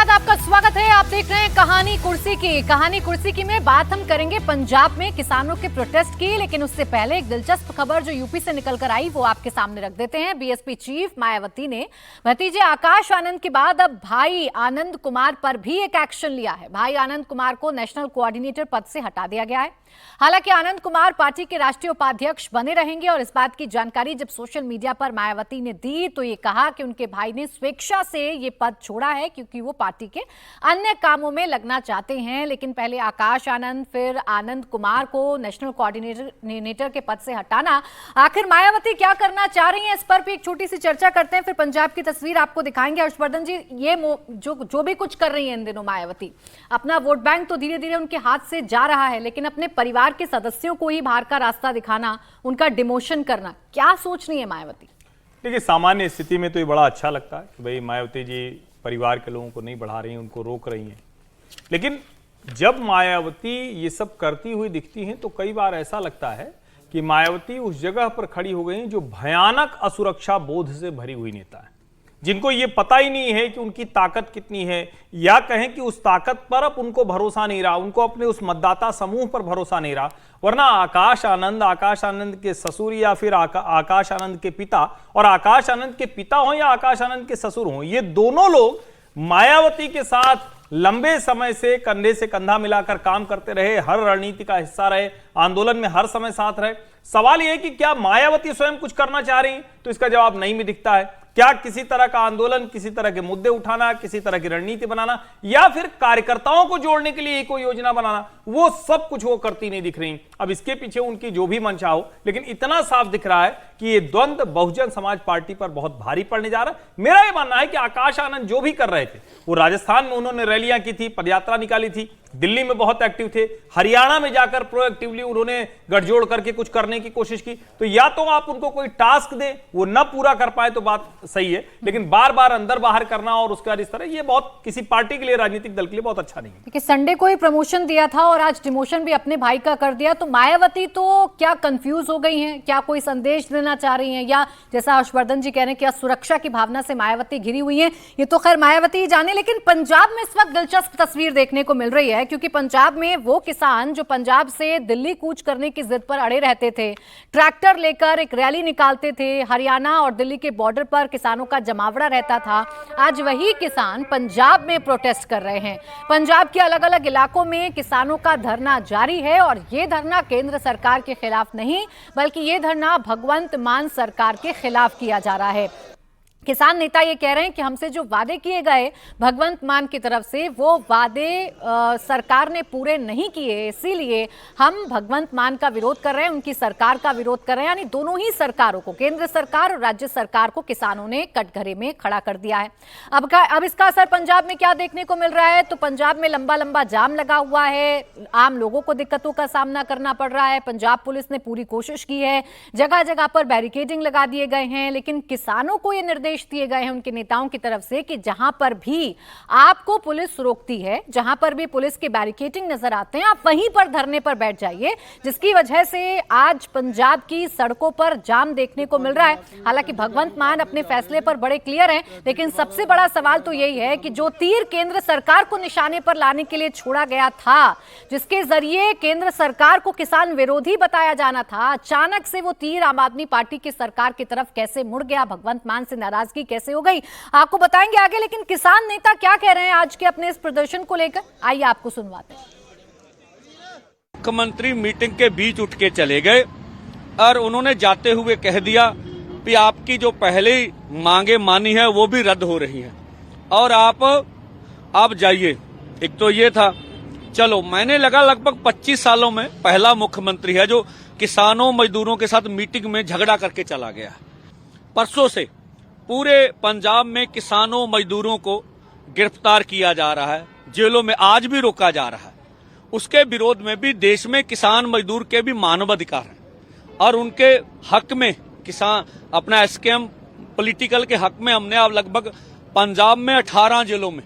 बाद आपका स्वागत है। आप देख रहे हैं कहानी कुर्सी की में बात हम करेंगे पंजाब में किसानों के प्रोटेस्ट की, लेकिन उससे पहले एक दिलचस्प खबर जो यूपी से निकल कर आई वो आपके सामने रख देते हैं। बीएसपी चीफ मायावती ने भतीजे आकाश आनंद के बाद अब भाई आनंद कुमार पर भी एक एक्शन लिया है। भाई आनंद कुमार को नेशनल कोऑर्डिनेटर पद से हटा दिया गया है। हालांकि आनंद कुमार पार्टी के राष्ट्रीय उपाध्यक्ष बने रहेंगे और इस बात की जानकारी जब सोशल मीडिया पर मायावती ने दी तो ये कहा कि उनके भाई ने स्वेच्छा से ये पद छोड़ा है क्योंकि वो पार्टी के अन्य कामों में लगना चाहते हैं। लेकिन पहले आकाश आनंद फिर आनंद कुमार को नेशनल कोऑर्डिनेटर के पद से हटाना, आखिर मायावती क्या करना चाह रही हैं, इस पर भी एक छोटी सी चर्चा करते हैं, फिर पंजाब की तस्वीर आपको दिखाएंगे। हर्षवर्धन जी, ये जो भी कुछ कर रही है इन दिनों मायावती, अपना वोट बैंक तो धीरे धीरे उनके हाथ से जा रहा है, लेकिन अपने परिवार के सदस्यों को ही बाहर का रास्ता दिखाना, उनका डिमोशन करना, क्या सोच रही है मायावती? देखिए, सामान्य स्थिति में तो ये बड़ा अच्छा लगता है कि भाई मायावती जी परिवार के लोगों को नहीं बढ़ा रही हैं, उनको रोक रही हैं। लेकिन जब मायावती ये सब करती हुई दिखती हैं तो कई बार ऐसा लगता है कि मायावती उस जगह पर खड़ी हो गई हैं जो भयानक असुरक्षा बोध से भरी हुई नेता है, जिनको ये पता ही नहीं है कि उनकी ताकत कितनी है, या कहें कि उस ताकत पर अब उनको भरोसा नहीं रहा, उनको अपने उस मतदाता समूह पर भरोसा नहीं रहा। वरना आकाश आनंद के ससुर या फिर आकाश आनंद के पिता, और आकाश आनंद के पिता हो या आकाश आनंद के ससुर हो, ये दोनों लोग मायावती के साथ लंबे समय से कंधे से कंधा मिलाकर काम करते रहे, हर रणनीति का हिस्सा रहे, आंदोलन में हर समय साथ रहे। सवाल यह है कि क्या मायावती स्वयं कुछ करना चाह रही, तो इसका जवाब नहीं भी दिखता है। क्या किसी तरह का आंदोलन, किसी तरह के मुद्दे उठाना, किसी तरह की रणनीति बनाना, या फिर कार्यकर्ताओं को जोड़ने के लिए कोई योजना बनाना, वो सब कुछ वो करती नहीं दिख रही। अब इसके पीछे उनकी जो भी मंशा हो, लेकिन इतना साफ दिख रहा है कि ये द्वंद्व बहुजन समाज पार्टी पर बहुत भारी पड़ने जा रहा है। मेरा ये मानना है कि आकाश आनंद जो भी कर रहे थे, वो राजस्थान में उन्होंने रैलियां की थी, पदयात्रा निकाली थी, दिल्ली में बहुत एक्टिव थे, हरियाणा में जाकर प्रोएक्टिवली उन्होंने गठजोड़ करके कुछ करने की कोशिश की। तो या तो आप उनको कोई टास्क दें, वो न पूरा कर पाए तो बात सही है, लेकिन बार बार अंदर बाहर करना और उसके बाद इस तरह, ये बहुत किसी पार्टी के लिए, राजनीतिक दल के लिए बहुत अच्छा नहीं है। देखिए, संडे को ही प्रमोशन दिया था और आज डिमोशन भी अपने भाई का कर दिया, तो मायावती तो क्या कंफ्यूज हो गई हैं? क्या कोई संदेश देना चाह रही हैं, या जैसा हर्षवर्धन जी कह रहे हैं क्या सुरक्षा की भावना से मायावती घिरी हुई है? ये तो खैर मायावती ही जाने। लेकिन पंजाब में इस वक्त दिलचस्प तस्वीर देखने को मिल रही है, क्योंकि पंजाब में वो किसान जो पंजाब से दिल्ली कूच करने की जिद पर अड़े रहते थे, ट्रैक्टर लेकर एक रैली निकालते थे, हरियाणा और दिल्ली के बॉर्डर पर किसानों का जमावड़ा रहता था, आज वही किसान पंजाब में प्रोटेस्ट कर रहे हैं। पंजाब के अलग अलग इलाकों में किसानों का धरना जारी है और ये धरना केंद्र सरकार के खिलाफ नहीं, बल्कि ये धरना भगवंत मान सरकार के खिलाफ किया जा रहा है। किसान नेता ये कह रहे हैं कि हमसे जो वादे किए गए भगवंत मान की तरफ से, वो वादे सरकार ने पूरे नहीं किए, इसीलिए हम भगवंत मान का विरोध कर रहे हैं, उनकी सरकार का विरोध कर रहे हैं। यानी दोनों ही सरकारों को, केंद्र सरकार और राज्य सरकार को किसानों ने कटघरे में खड़ा कर दिया है। अब इसका असर पंजाब में क्या देखने को मिल रहा है? तो पंजाब में लंबा लंबा जाम लगा हुआ है, आम लोगों को दिक्कतों का सामना करना पड़ रहा है। पंजाब पुलिस ने पूरी कोशिश की है, जगह जगह पर बैरिकेडिंग लगा दिए गए हैं, लेकिन किसानों को ये निर्देश दिए गए हैं उनके नेताओं की तरफ से कि जहां पर भी आपको पुलिस रोकती है, जहां पर भी पुलिस के बैरिकेडिंग नजर आते हैं, आप वहीं पर धरने पर बैठ जाइए, जिसकी वजह से आज पंजाब की सड़कों पर जाम देखने को मिल रहा है। हालांकि भगवंत मान अपने फैसले पर बड़े क्लियर हैं, लेकिन सबसे बड़ा सवाल तो यही है कि जो तीर केंद्र सरकार को निशाने पर लाने के लिए छोड़ा गया था, जिसके जरिए केंद्र सरकार को किसान विरोधी बताया जाना था, अचानक से वो तीर आम आदमी पार्टी की सरकार की तरफ कैसे मुड़ गया, भगवंत मान से नाराजगी कैसे हो गई, आपको बताएंगे आगे। लेकिन किसान नेता क्या कह रहे हैं आज के अपने इस प्रदर्शन को लेकर, आइए आपको सुनवाते हैं। मुख्यमंत्री मीटिंग के बीच उठ के चले गए और उन्होंने जाते हुए कह दिया कि आपकी जो पहले मांगे मानी है वो भी रद्द हो रही है और आप जाइए। एक तो ये था, चलो मैंने लगा लगभग 25 सालों में पहला मुख्यमंत्री है जो किसानों मजदूरों के साथ मीटिंग में झगड़ा करके चला गया। परसों से पूरे पंजाब में किसानों मजदूरों को गिरफ्तार किया जा रहा है, जेलों में आज भी रोका जा रहा है। उसके विरोध में भी देश में किसान मजदूर के भी मानवाधिकार हैं और उनके हक में किसान अपना एसकेएम पॉलिटिकल के हक में हमने अब लगभग पंजाब में 18 जिलों में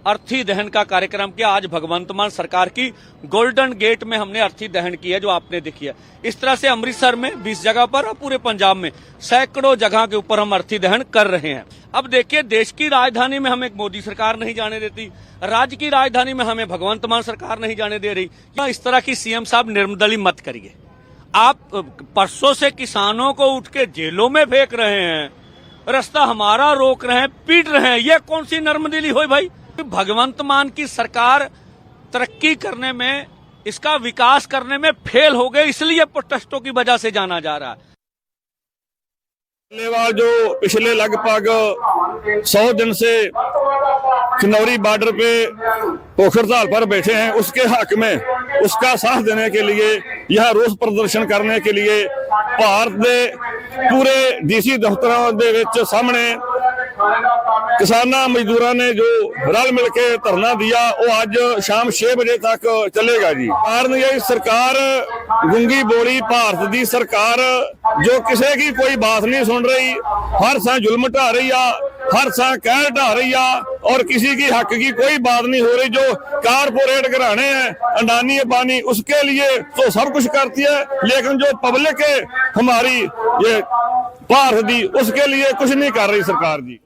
अर्थी दहन का कार्यक्रम किया। आज भगवंत मान सरकार की गोल्डन गेट में हमने अर्थी दहन किया, जो आपने देखी है। इस तरह से अमृतसर में 20 जगह पर और पूरे पंजाब में सैकड़ों जगह के ऊपर हम अर्थी दहन कर रहे हैं। अब देखिए, देश की राजधानी में हमें मोदी सरकार नहीं जाने देती, राज्य की राजधानी में हमें भगवंत मान सरकार नहीं जाने दे रही। या इस तरह की सीएम साहब निर्मदली मत करिए। आप परसों से किसानों को उठ के जेलों में फेंक रहे हैं, रास्ता हमारा रोक रहे हैं, पीट रहे हैं। ये कौन सी नर्मदिली हुई भाई? भगवंत मान की सरकार तरक्की करने में, इसका विकास करने में फेल हो गए, इसलिए प्रोटेस्टों की वजह से जाना जा रहा है। जो पिछले लगभग 100 दिन से खनौरी बॉर्डर पे भूख हड़ताल पर बैठे हैं, उसके हक में, उसका साथ देने के लिए, यह रोष प्रदर्शन करने के लिए भारत के पूरे डीसी दफ्तरों के विच सामने किसाना मजदूरों ने जो रल मिल के धरना दिया, वो आज शाम 6 बजे तक चलेगा जी। कारण यही, सरकार गूंगी बोली भारत की सरकार जो किसी की कोई बात नहीं सुन रही, हर सा जुल्म ढा रही है, हर सा कह ढा रही है, और किसी की हक की कोई बात नहीं हो रही। जो कारपोरेट घराने हैं, अडानी अंबानी, उसके लिए तो सब कुछ करती है, लेकिन जो पब्लिक है हमारी ये भारत की, उसके लिए कुछ नहीं कर रही सरकार जी।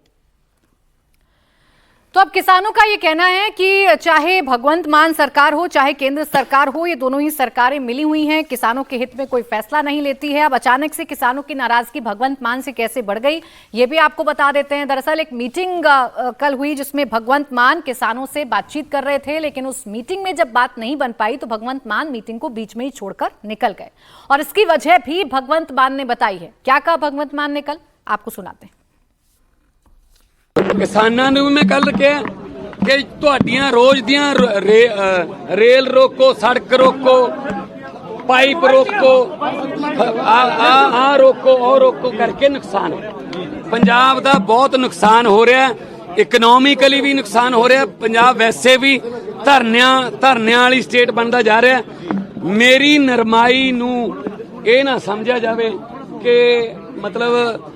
तो अब किसानों का ये कहना है कि चाहे भगवंत मान सरकार हो, चाहे केंद्र सरकार हो, ये दोनों ही सरकारें मिली हुई हैं, किसानों के हित में कोई फैसला नहीं लेती है। अब अचानक से किसानों की नाराजगी भगवंत मान से कैसे बढ़ गई, ये भी आपको बता देते हैं। दरअसल एक मीटिंग कल हुई जिसमें भगवंत मान किसानों से बातचीत कर रहे थे, लेकिन उस मीटिंग में जब बात नहीं बन पाई तो भगवंत मान मीटिंग को बीच में ही छोड़कर निकल गए, और इसकी वजह भी भगवंत मान ने बताई है। क्या कहा भगवंत मान ने कल, आपको सुनाते हैं। किसानां नूं मैं कल कहा कि तुहाडियां रोज दियां रेल रोको, सड़क रोको, पाइप रोको, आ रोको, और रोको करके नुकसान है। पंजाब दा बहुत नुकसान हो रहा है, इकनॉमिकली भी नुकसान हो रहा है। पंजाब वैसे भी धरनियां वाली स्टेट बनता जा रहा है। मेरी नरमाई नूं ये ना समझा जाए कि मतलब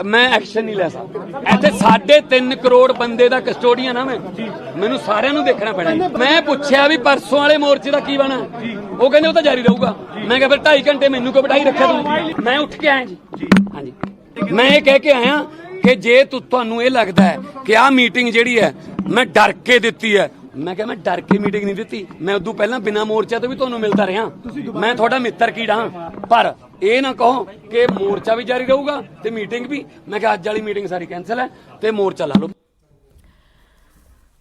मैं एक्शन नहीं ले सकता। इत्थे 3.5 करोड़ बंदे दा कस्टोडियन आ मैनू सारिਆਂ ਨੂੰ देखना पैना। मैं पूछया भी परसों वाले मोर्चे का की बना, वो कहंदे वो तो जारी रहूगा। मैं कहा फिर 2.5 घंटे मैनू को बिठाई रखा तू। मैं उठ के आया जी, हाँ जी, मैं ये कह के आया कि जे तुहानू ये लगता है कि आ मीटिंग जिहड़ी है मैं डर के दित्ती है, मैं क्या, मैं डर के मीटिंग नहीं दी। मैं उदू पहला बिना मोर्चा तो भी तुहानू मिलता रहा, मैं थोड़ा मित्र कीड़ा। पर ये ना कहो कि मोर्चा भी जारी रहूगा ते मीटिंग भी। मैं क्या अज वाली मीटिंग सारी कैंसिल है ते मोर्चा ला लो।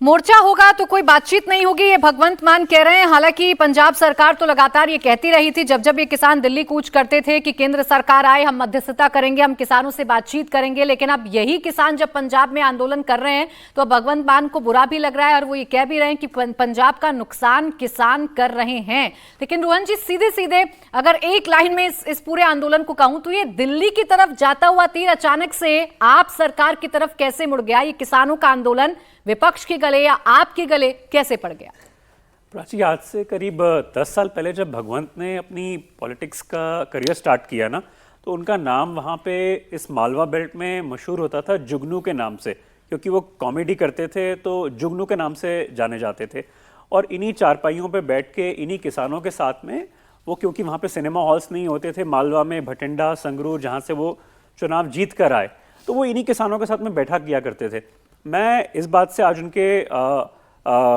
मोर्चा होगा तो कोई बातचीत नहीं होगी, ये भगवंत मान कह रहे हैं। हालांकि पंजाब सरकार तो लगातार ये कहती रही थी, जब जब ये किसान दिल्ली कूच करते थे कि केंद्र सरकार आए, हम मध्यस्थता करेंगे, हम किसानों से बातचीत करेंगे। लेकिन अब यही किसान जब पंजाब में आंदोलन कर रहे हैं तो भगवंत मान को बुरा भी लग रहा है, और वो ये कह भी रहे हैं कि पंजाब का नुकसान किसान कर रहे हैं। लेकिन रोहन जी, सीधे सीधे अगर एक लाइन में इस पूरे आंदोलन को कहूं तो ये दिल्ली की तरफ जाता हुआ तीर अचानक से आप सरकार की तरफ कैसे मुड़ गया? ये किसानों का आंदोलन विपक्ष के गले या आपके गले कैसे पड़ गया? प्राची, आज से करीब 10 साल पहले जब भगवंत ने अपनी पॉलिटिक्स का करियर स्टार्ट किया ना, तो उनका नाम वहाँ पे इस मालवा बेल्ट में मशहूर होता था जुगनू के नाम से, क्योंकि वो कॉमेडी करते थे तो जुगनू के नाम से जाने जाते थे। और इन्हीं चारपाइयों पे बैठ के इन्हीं किसानों के साथ में वो, क्योंकि वहाँ पे सिनेमा हॉल्स नहीं होते थे मालवा में, भटिंडा, संगरूर, जहाँ से वो चुनाव जीत कर आए, तो वो इन्हीं किसानों के साथ में बैठा किया करते थे। मैं इस बात से आज उनके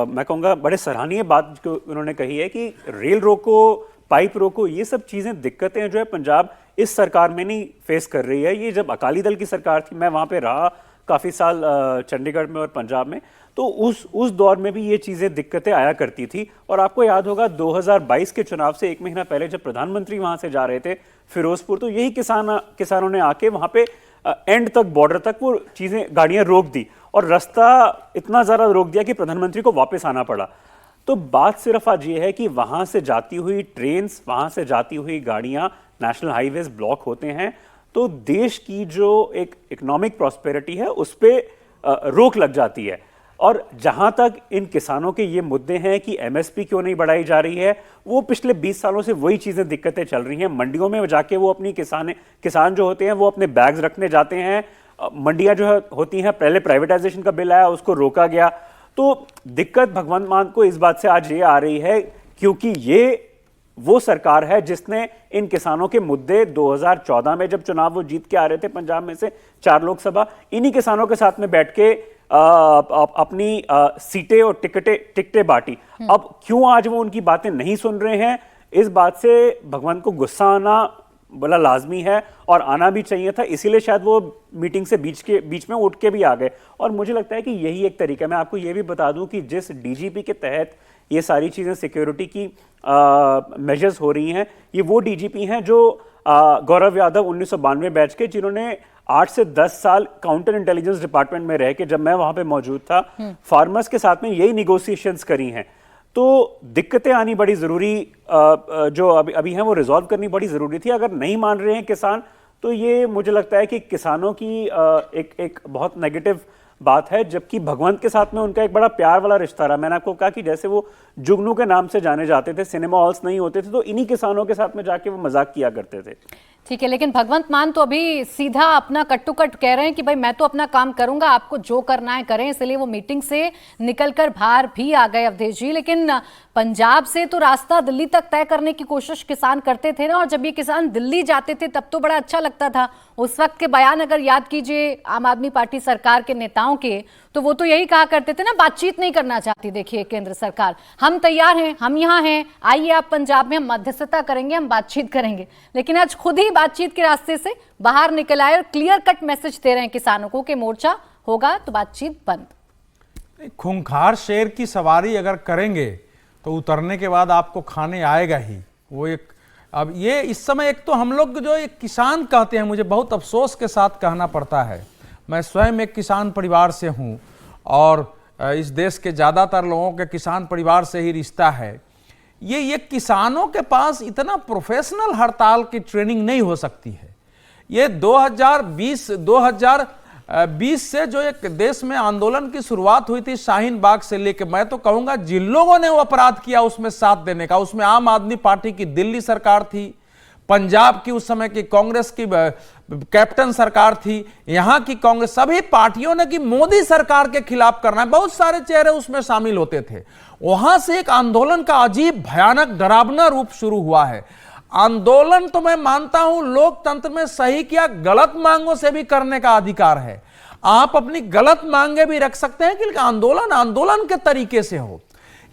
मैं कहूँगा बड़े सराहनीय बात जो उन्होंने कही है कि रेल रोको, पाइप रोको, ये सब चीज़ें, दिक्कतें जो है पंजाब इस सरकार में नहीं फेस कर रही है। ये जब अकाली दल की सरकार थी, मैं वहाँ पे रहा काफ़ी साल चंडीगढ़ में और पंजाब में, तो उस दौर में भी ये चीज़ें, दिक्कतें आया करती थी। और आपको याद होगा 2022 के चुनाव से 1 महीना पहले जब प्रधानमंत्री वहाँ से जा रहे थे फिरोजपुर, तो यही किसानों ने आके वहाँ पे एंड तक, बॉर्डर तक वो चीज़ें, गाड़ियाँ रोक दी और रास्ता इतना ज़्यादा रोक दिया कि प्रधानमंत्री को वापस आना पड़ा। तो बात सिर्फ आज ये है कि वहाँ से जाती हुई ट्रेन्स, वहाँ से जाती हुई गाड़ियाँ, नेशनल हाईवेज ब्लॉक होते हैं, तो देश की जो एक इकोनॉमिक प्रॉस्पेरिटी है उस पर रोक लग जाती है। और जहाँ तक इन किसानों के ये मुद्दे हैं कि एमएसपी क्यों नहीं बढ़ाई जा रही है, वो पिछले 20 सालों से वही चीज़ें, दिक्कतें चल रही हैं। मंडियों में जाके वो अपनी किसान जो होते हैं वो अपने बैग्स रखने जाते हैं, मंडियां जो होती हैं, पहले प्राइवेटाइजेशन का बिल आया उसको रोका गया, तो दिक्कत भगवंत मान को इस बात से आज ये आ रही है क्योंकि ये वो सरकार है जिसने इन किसानों के मुद्दे 2014 में जब चुनाव वो जीत के आ रहे थे पंजाब में से 4 लोकसभा, इन्हीं किसानों के साथ में बैठ के अपनी सीटें और टिकटें बांटी। अब क्यों आज वो उनकी बातें नहीं सुन रहे हैं, इस बात से भगवंत को गुस्सा आना बड़ा लाजमी है और आना भी चाहिए था, इसीलिए शायद वो मीटिंग से बीच में उठ के भी आ गए। और मुझे लगता है कि यही एक तरीका है। मैं आपको ये भी बता दूं कि जिस डीजीपी के तहत ये सारी चीज़ें सिक्योरिटी की मेजर्स हो रही हैं, ये वो डीजीपी हैं जो गौरव यादव 1992 बैच के, जिन्होंने 8 से 10 साल काउंटर इंटेलिजेंस डिपार्टमेंट में रह के, जब मैं वहां पे मौजूद था, फार्मर्स के साथ में यही निगोशिएशंस करी हैं। तो दिक्कतें आनी बड़ी ज़रूरी, जो अभी हैं वो रिजॉल्व करनी बड़ी ज़रूरी थी। अगर नहीं मान रहे हैं किसान, तो ये मुझे लगता है कि किसानों की एक बहुत नेगेटिव बात है, जबकि भगवंत के साथ में उनका एक बड़ा प्यार वाला रिश्ता रहा। मैंने आपको कहा कि जैसे वो जुगनू के नाम से जाने जाते थे, सिनेमा हॉल्स नहीं होते थे, तो इन्हीं किसानों के साथ में जाके वो मजाक किया करते थे। ठीक है, लेकिन भगवंत मान तो अभी सीधा अपना कट टू कट कह रहे हैं कि भाई मैं तो अपना काम करूंगा, आपको जो करना है करें, इसलिए वो मीटिंग से निकलकर बाहर भी आ गए अवधेश जी। लेकिन पंजाब से तो रास्ता दिल्ली तक तय करने की कोशिश किसान करते थे ना, और जब ये किसान दिल्ली जाते थे तब तो बड़ा अच्छा लगता था। उस वक्त के बयान अगर याद कीजिए आम आदमी पार्टी सरकार के नेताओं के, तो वो तो यही कहा करते थे ना, बातचीत नहीं करना चाहती देखिए केंद्र सरकार, हम तैयार हैं, हम यहाँ हैं, आइए आप पंजाब में, हम मध्यस्थता करेंगे, हम बातचीत करेंगे। लेकिन आज खुद ही बातचीत के रास्ते से बाहर निकल आए और क्लियर कट मैसेज दे रहे हैं किसानों को कि मोर्चा होगा तो बातचीत बंद। खूंखार शेर की सवारी अगर करेंगे तो उतरने के बाद आपको खाने आएगा ही वो एक। अब ये इस समय एक तो हम लोग जो एक किसान कहते हैं, मुझे बहुत अफसोस के साथ कहना पड़ता है, मैं स्वयं एक किसान परिवार से हूँ और इस देश के ज़्यादातर लोगों के किसान परिवार से ही रिश्ता है। ये किसानों के पास इतना प्रोफेशनल हड़ताल की ट्रेनिंग नहीं हो सकती है। ये 2020 से जो एक देश में आंदोलन की शुरुआत हुई थी शाहीन बाग से लेके, मैं तो कहूंगा जिन लोगों ने वो अपराध किया उसमें साथ देने का, उसमें आम आदमी पार्टी की दिल्ली सरकार थी, पंजाब की उस समय की कांग्रेस की कैप्टन सरकार थी, यहाँ की कांग्रेस, सभी पार्टियों ने कि मोदी सरकार के खिलाफ करना है, बहुत सारे चेहरे उसमें शामिल होते थे। वहां से एक आंदोलन का अजीब भयानक डरावना रूप शुरू हुआ है। आंदोलन तो मैं मानता हूं लोकतंत्र में सही किया गलत मांगों से भी करने का अधिकार है, आप अपनी गलत मांगे भी रख सकते हैं कि आंदोलन के तरीके से हो।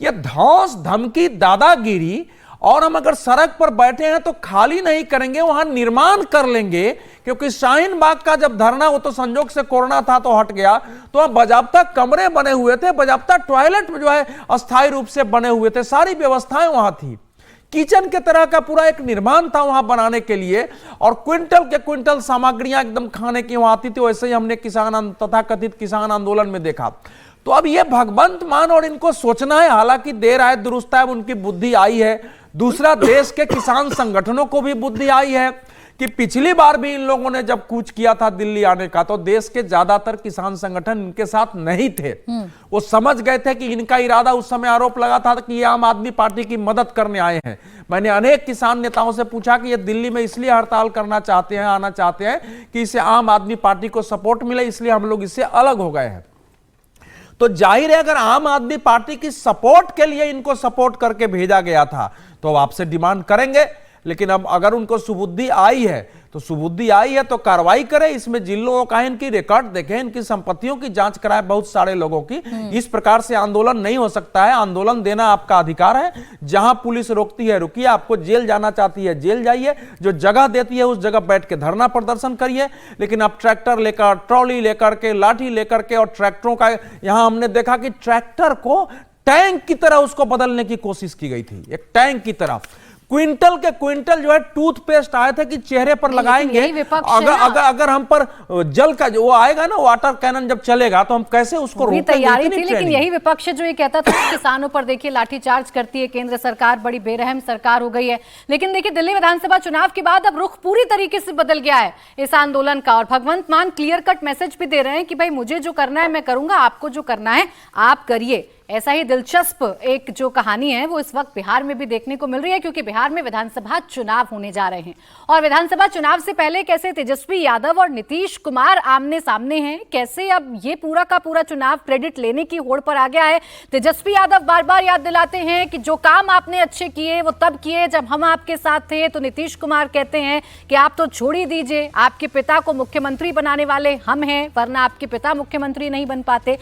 यह धौंस धमकी दादागिरी, और हम अगर सड़क पर बैठे हैं तो खाली नहीं करेंगे, वहां निर्माण कर लेंगे। क्योंकि शाहीन बाग का जब धरना, वो तो संजोग से कोरोना था तो हट गया, तो वहां बाजाबता कमरे बने हुए थे, बाजाबता टॉयलेट जो है अस्थायी रूप से बने हुए थे, सारी व्यवस्थाएं वहां थी, किचन के तरह का पूरा एक निर्माण था वहां बनाने के लिए, और क्विंटल के क्विंटल सामग्रियां एकदम खाने की वहां आती थी। वैसे ही हमने किसान तथाकथित किसान आंदोलन में देखा। तो अब ये भगवंत मान और इनको सोचना है, हालांकि देर आए दुरुस्त है, उनकी बुद्धि आई है। दूसरा, देश के किसान संगठनों को भी बुद्धि आई है कि पिछली बार भी इन लोगों ने जब कूच किया था दिल्ली आने का, तो देश के ज्यादातर किसान संगठन इनके साथ नहीं थे। वो समझ गए थे कि इनका इरादा, उस समय आरोप लगा था कि ये आम आदमी पार्टी की मदद करने आए हैं। मैंने अनेक किसान नेताओं से पूछा कि ये दिल्ली में इसलिए हड़ताल करना चाहते हैं, आना चाहते हैं कि इसे आम आदमी पार्टी को सपोर्ट मिले, इसलिए हम लोग इससे अलग हो गए हैं। तो जाहिर है अगर आम आदमी पार्टी की सपोर्ट के लिए इनको सपोर्ट करके भेजा गया था तो आपसे डिमांड करेंगे। लेकिन अब अगर उनको सुबुद्धि आई है तो सुबुद्धि आई है तो कार्रवाई करें। इसमें जिन लोगों का इनकी रिकॉर्ड देखें, इनकी संपत्तियों की जांच कराएं, बहुत सारे लोगों की। इस प्रकार से आंदोलन नहीं हो सकता है। आंदोलन देना आपका अधिकार है। जहां पुलिस रोकती है रुकिए, आपको जेल जाना चाहती है जेल जाइए, जो जगह देती है उस जगह बैठ के धरना प्रदर्शन करिए। लेकिन आप ट्रैक्टर लेकर, ट्रॉली लेकर के, लाठी लेकर के, और ट्रैक्टरों का, यहां हमने देखा कि ट्रैक्टर को टैंक की तरह उसको बदलने की कोशिश की गई थी, एक टैंक की तरह। क्विंटल के क्विंटल जो है टूथपेस्ट आए थे कि चेहरे पर लगाएंगे। अगर हम पर जल का जो वो आएगा ना, वाटर कैनन जब चलेगा तो हम कैसे उसको रोकेंगे? तैयारी थी, लेकिन यही विपक्ष जो ये कहता था किसानों पर देखिए लाठीचार्ज करती है केंद्र सरकार, बड़ी बेरहम सरकार हो गई है। लेकिन देखिए दिल्ली विधानसभा चुनाव के बाद अब रुख पूरी तरीके से बदल गया है इस आंदोलन का, और भगवंत मान क्लियर कट मैसेज भी दे रहे हैं कि भाई मुझे जो करना है मैं करूंगा, आपको जो करना है आप करिए। ऐसा ही दिलचस्प एक जो कहानी है वो इस वक्त बिहार में भी देखने को मिल रही है, क्योंकि बिहार में विधानसभा चुनाव होने जा रहे हैं और विधानसभा चुनाव से पहले कैसे तेजस्वी यादव और नीतीश कुमार आमने सामने हैं, कैसे अब ये पूरा का पूरा चुनाव क्रेडिट लेने की होड़ पर आ गया है। तेजस्वी यादव बार बार याद दिलाते हैं कि जो काम आपने अच्छे किए वो तब किए जब हम आपके साथ थे, तो नीतीश कुमार कहते हैं कि आप तो छोड़ ही दीजिए, आपके पिता को मुख्यमंत्री बनाने वाले हम हैं, वरना आपके पिता मुख्यमंत्री नहीं बन पाते।